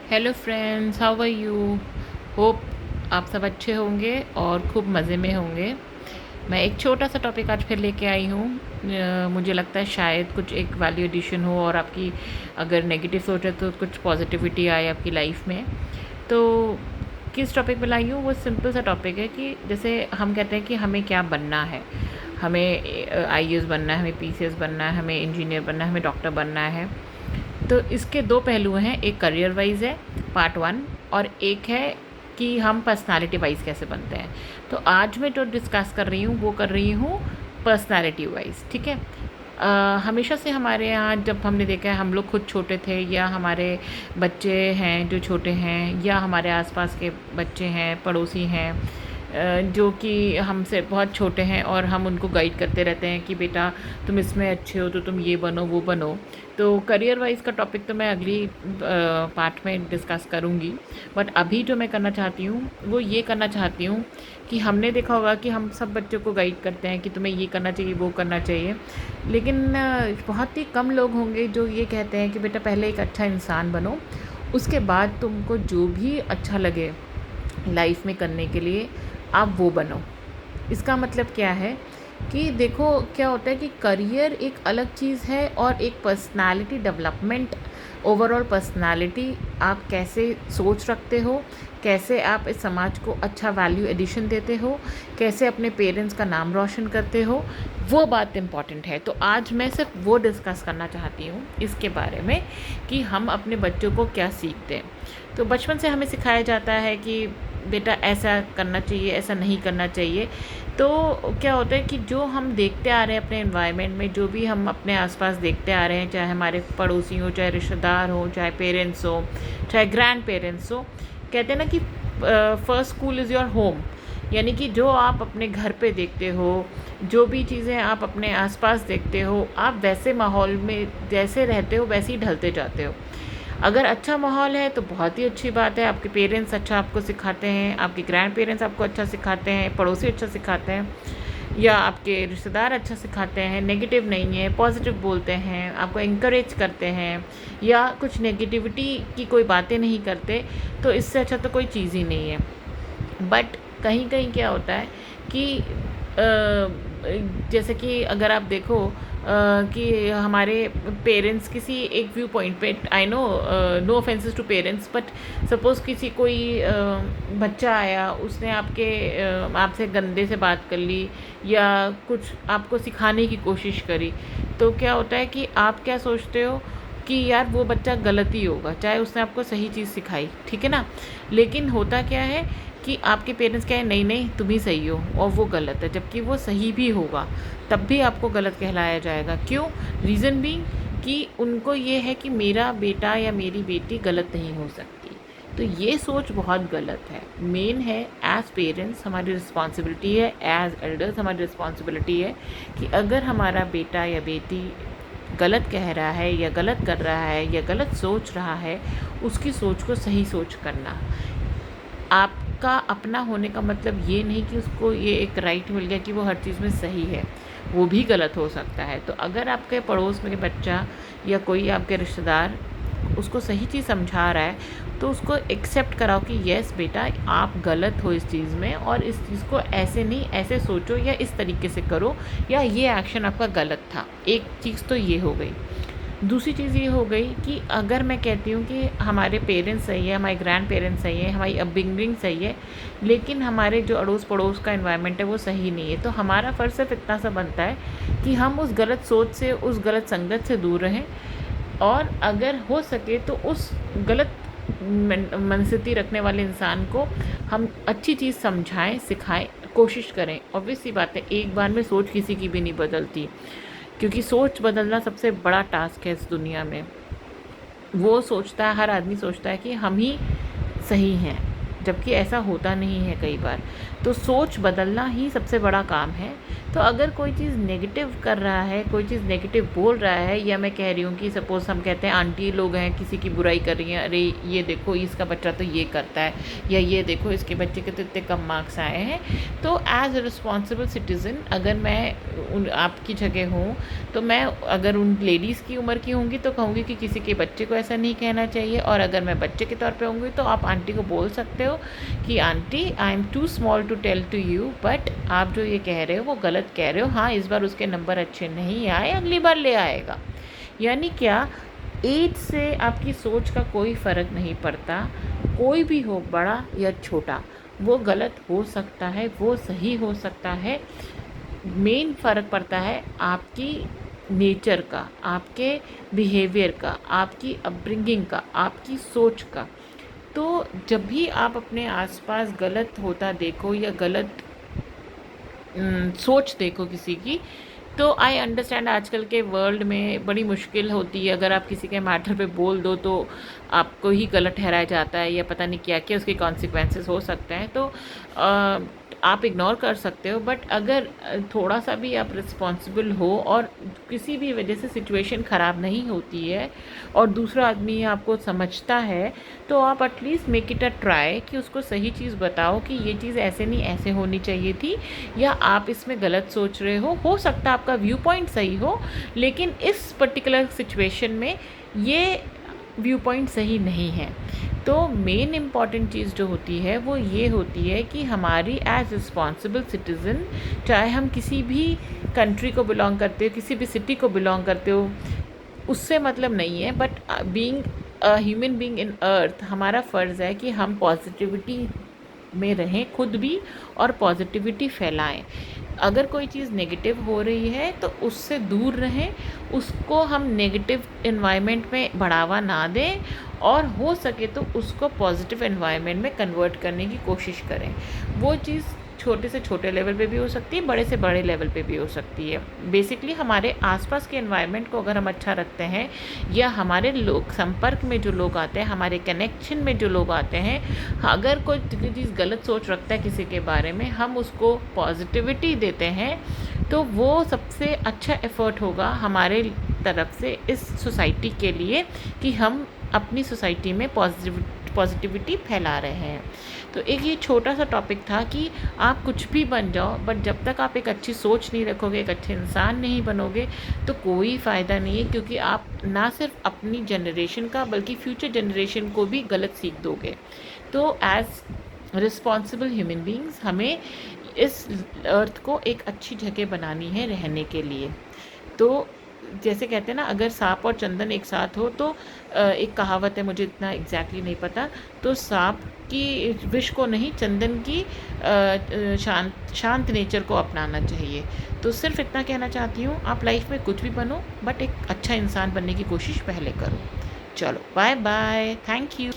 Hello friends, how are you? Hope आप सब अच्छे होंगे और खूब मज़े में होंगे। मैं एक छोटा सा टॉपिक आज फिर लेके आई हूँ। मुझे लगता है शायद कुछ एक वैल्यू एडिशन हो और आपकी अगर नेगेटिव सोच है तो कुछ पॉजिटिविटी आए आपकी लाइफ में। तो किस टॉपिक पे लाई हूँ? वो सिंपल सा टॉपिक है कि जैसे हम कहते हैं कि हमें क्या बनना है। हमें आईएएस बनना है, हमें पीसीएस बनना है, हमें इंजीनियर बनना है, हमें डॉक्टर बनना है। तो इसके दो पहलू हैं, एक करियर वाइज है पार्ट वन, और एक है कि हम पर्सनालिटी वाइज कैसे बनते हैं। तो आज मैं जो डिस्कस कर रही हूँ वो कर रही हूँ पर्सनालिटी वाइज, ठीक है। हमेशा से हमारे यहाँ जब हमने देखा है, हम लोग खुद छोटे थे या हमारे बच्चे हैं जो छोटे हैं या हमारे आसपास के बच्चे हैं, पड़ोसी हैं, जो कि हमसे बहुत छोटे हैं और हम उनको गाइड करते रहते हैं कि बेटा तुम इसमें अच्छे हो तो तुम ये बनो वो बनो। तो करियर वाइज का टॉपिक तो मैं अगली पार्ट में डिस्कस करूँगी। बट अभी जो मैं करना चाहती हूँ वो ये करना चाहती हूँ कि हमने देखा होगा कि हम सब बच्चों को गाइड करते हैं कि तुम्हें ये करना चाहिए वो करना चाहिए, लेकिन बहुत ही कम लोग होंगे जो ये कहते हैं कि बेटा पहले एक अच्छा इंसान बनो, उसके बाद तुमको जो भी अच्छा लगे लाइफ में करने के लिए आप वो बनो। इसका मतलब क्या है कि देखो क्या होता है कि करियर एक अलग चीज़ है और एक पर्सनालिटी डेवलपमेंट, ओवरऑल पर्सनालिटी, आप कैसे सोच रखते हो, कैसे आप इस समाज को अच्छा वैल्यू एडिशन देते हो, कैसे अपने पेरेंट्स का नाम रोशन करते हो, वो बात इम्पॉर्टेंट है। तो आज मैं सिर्फ वो डिस्कस करना चाहती हूँ इसके बारे में कि हम अपने बच्चों को क्या सीखते हैं। तो बचपन से हमें सिखाया जाता है कि बेटा ऐसा करना चाहिए, ऐसा नहीं करना चाहिए। तो क्या होता है कि जो हम देखते आ रहे हैं अपने एनवायरनमेंट में, जो भी हम अपने आसपास देखते आ रहे हैं, चाहे हमारे पड़ोसी हो, चाहे रिश्तेदार हो, चाहे पेरेंट्स हो, चाहे ग्रैंड पेरेंट्स हो, कहते हैं ना कि first school is your home. यानी कि जो आप अपने घर पे देखते हो, जो भी चीज़ें आप अपने आसपास देखते हो, आप वैसे माहौल में जैसे रहते हो वैसे ही ढलते जाते हो। अगर अच्छा माहौल है तो बहुत ही अच्छी बात है, आपके पेरेंट्स अच्छा आपको सिखाते हैं, आपके ग्रैंड पेरेंट्स आपको अच्छा सिखाते हैं, पड़ोसी अच्छा सिखाते हैं, या आपके रिश्तेदार अच्छा सिखाते हैं, नेगेटिव नहीं है, पॉजिटिव बोलते हैं, आपको इंकरेज करते हैं, या कुछ नेगेटिविटी की कोई बातें नहीं करते, तो इससे अच्छा तो कोई चीज़ ही नहीं है। बट कहीं कहीं क्या होता है कि जैसे कि अगर आप देखो कि हमारे पेरेंट्स किसी एक व्यू पॉइंट पे, I know no offences to parents, but suppose किसी कोई बच्चा आया, उसने आपसे गंदे से बात कर ली या कुछ आपको सिखाने की कोशिश करी, तो क्या होता है कि आप क्या सोचते हो कि यार वो बच्चा गलत ही होगा, चाहे उसने आपको सही चीज़ सिखाई, ठीक है ना। लेकिन होता क्या है कि आपके पेरेंट्स कहें नहीं नहीं तुम ही सही हो और वो गलत है, जबकि वो सही भी होगा तब भी आपको गलत कहलाया जाएगा। क्यों? रीज़न भी कि उनको ये है कि मेरा बेटा या मेरी बेटी गलत नहीं हो सकती। तो ये सोच बहुत गलत है। मेन है एज़ पेरेंट्स हमारी रिस्पॉन्सिबिलिटी है, एज़ एल्डर्स हमारी रिस्पॉन्सिबिलिटी है कि अगर हमारा बेटा या बेटी गलत कह रहा है या गलत कर रहा है या गलत सोच रहा है, उसकी सोच को सही सोच करना। आपका अपना होने का मतलब ये नहीं कि उसको ये एक राइट मिल गया कि वो हर चीज़ में सही है, वो भी गलत हो सकता है। तो अगर आपके पड़ोस में बच्चा या कोई आपके रिश्तेदार उसको सही चीज़ समझा रहा है, तो उसको एक्सेप्ट कराओ कि यस बेटा आप गलत हो इस चीज़ में, और इस चीज़ को ऐसे नहीं ऐसे सोचो या इस तरीके से करो, या ये एक्शन आपका गलत था। एक चीज़ तो ये हो गई। दूसरी चीज़ ये हो गई कि अगर मैं कहती हूँ कि हमारे पेरेंट्स सही है, हमारे ग्रैंड पेरेंट्स सही है, हमारी अपब्रिंगिंग सही है, लेकिन हमारे जो अड़ोस पड़ोस का एनवायरनमेंट है वो सही नहीं है, तो हमारा फ़र्ज़ सिर्फ इतना सा बनता है कि हम उस गलत सोच से, उस गलत संगत से दूर रहें, और अगर हो सके तो उस गलत मनस्थिति रखने वाले इंसान को हम अच्छी चीज़ समझाएं, सिखाएं, कोशिश करें। ऑब्वियस सी बात है, एक बार में सोच किसी की भी नहीं बदलती, क्योंकि सोच बदलना सबसे बड़ा टास्क है इस दुनिया में। वो सोचता है, हर आदमी सोचता है कि हम ही सही हैं, जबकि ऐसा होता नहीं है कई बार। तो सोच बदलना ही सबसे बड़ा काम है। तो अगर कोई चीज़ नेगेटिव कर रहा है, कोई चीज़ नेगेटिव बोल रहा है, या मैं कह रही हूँ कि सपोज़ हम कहते हैं आंटी लोग हैं, किसी की बुराई कर रही हैं, अरे ये देखो इसका बच्चा तो ये करता है, या ये देखो इसके बच्चे के तो इतने कम मार्क्स आए हैं। तो एज़ अ रिस्पॉन्सिबल सिटीज़न अगर मैं आपकी जगह हूँ, तो मैं अगर उन लेडीज़ की उम्र की होंगी तो कहूँगी कि किसी के बच्चे को ऐसा नहीं कहना चाहिए। और अगर मैं बच्चे के तौर पे होंगी तो आप आंटी को बोल सकते हो कि aunty I am too small to tell to you, but आप जो ये कह रहे हो वो गलत कह रहे हो। हाँ, इस बार उसके नंबर अच्छे नहीं आए, अगली बार ले आएगा। यानी क्या, एज से आपकी सोच का कोई फ़र्क नहीं पड़ता। कोई भी हो, बड़ा या छोटा, वो गलत हो सकता है, वो सही हो सकता है। मेन फ़र्क पड़ता है आपकी नेचर का, आपके बिहेवियर का, आपकी अपब्रिंगिंग का, आपकी सोच का। तो जब भी आप अपने आसपास गलत होता देखो या गलत सोच देखो किसी की, तो आई अंडरस्टैंड आजकल के वर्ल्ड में बड़ी मुश्किल होती है। अगर आप किसी के मैटर पे बोल दो तो आपको ही गलत ठहराया जाता है, या पता नहीं क्या क्या उसके कॉन्सिक्वेंसेस हो सकते हैं। तो आप इग्नोर कर सकते हो, बट अगर थोड़ा सा भी आप रिस्पॉन्सिबल हो और किसी भी वजह से सिचुएशन ख़राब नहीं होती है और दूसरा आदमी आपको समझता है, तो आप at least make it a try कि उसको सही चीज़ बताओ कि ये चीज़ ऐसे नहीं ऐसे होनी चाहिए थी, या आप इसमें गलत सोच रहे हो सकता है आपका व्यू पॉइंट सही हो, लेकिन इस पर्टिकुलर सिचुएशन में ये व्यू पॉइंट सही नहीं है। तो मेन इम्पॉर्टेंट चीज़ जो होती है वो ये होती है कि हमारी एज रिस्पॉन्सिबल सिटीज़न, चाहे हम किसी भी कंट्री को बिलोंग करते हो, किसी भी सिटी को बिलोंग करते हो, उससे मतलब नहीं है, but being a human being in earth, हमारा फ़र्ज़ है कि हम पॉजिटिविटी में रहें खुद भी और पॉजिटिविटी फैलाएं। अगर कोई चीज़ नेगेटिव हो रही है तो उससे दूर रहें, उसको हम नेगेटिव एनवायरनमेंट में बढ़ावा ना दें, और हो सके तो उसको पॉजिटिव एनवायरनमेंट में कन्वर्ट करने की कोशिश करें। वो चीज़ छोटे से छोटे लेवल पे भी हो सकती है, बड़े से बड़े लेवल पे भी हो सकती है। बेसिकली हमारे आसपास के एनवायरनमेंट को अगर हम अच्छा रखते हैं, या हमारे लोग संपर्क में जो लोग आते हैं, हमारे कनेक्शन में जो लोग आते हैं, अगर कोई चीज़ गलत सोच रखता है किसी के बारे में, हम उसको पॉजिटिविटी देते हैं, तो वो सबसे अच्छा एफ़र्ट होगा हमारे तरफ से इस सोसाइटी के लिए कि हम अपनी सोसाइटी में पॉजिटिविटी फैला रहे हैं। तो एक ये छोटा सा टॉपिक था कि आप कुछ भी बन जाओ, बट जब तक आप एक अच्छी सोच नहीं रखोगे, एक अच्छे इंसान नहीं बनोगे, तो कोई फ़ायदा नहीं है, क्योंकि आप ना सिर्फ अपनी जनरेशन का बल्कि फ्यूचर जनरेशन को भी गलत सीख दोगे। तो एज़ रिस्पॉन्सिबल ह्यूमन बींग्स हमें इस अर्थ को एक अच्छी जगह बनानी है रहने के लिए। तो जैसे कहते हैं ना, अगर सांप और चंदन एक साथ हो तो एक कहावत है, मुझे इतना एग्जैक्टली नहीं पता, तो सांप की विष को नहीं, चंदन की शांत नेचर को अपनाना चाहिए। तो सिर्फ इतना कहना चाहती हूँ, आप लाइफ में कुछ भी बनो, बट एक अच्छा इंसान बनने की कोशिश पहले करो। चलो, बाय बाय, थैंक यू।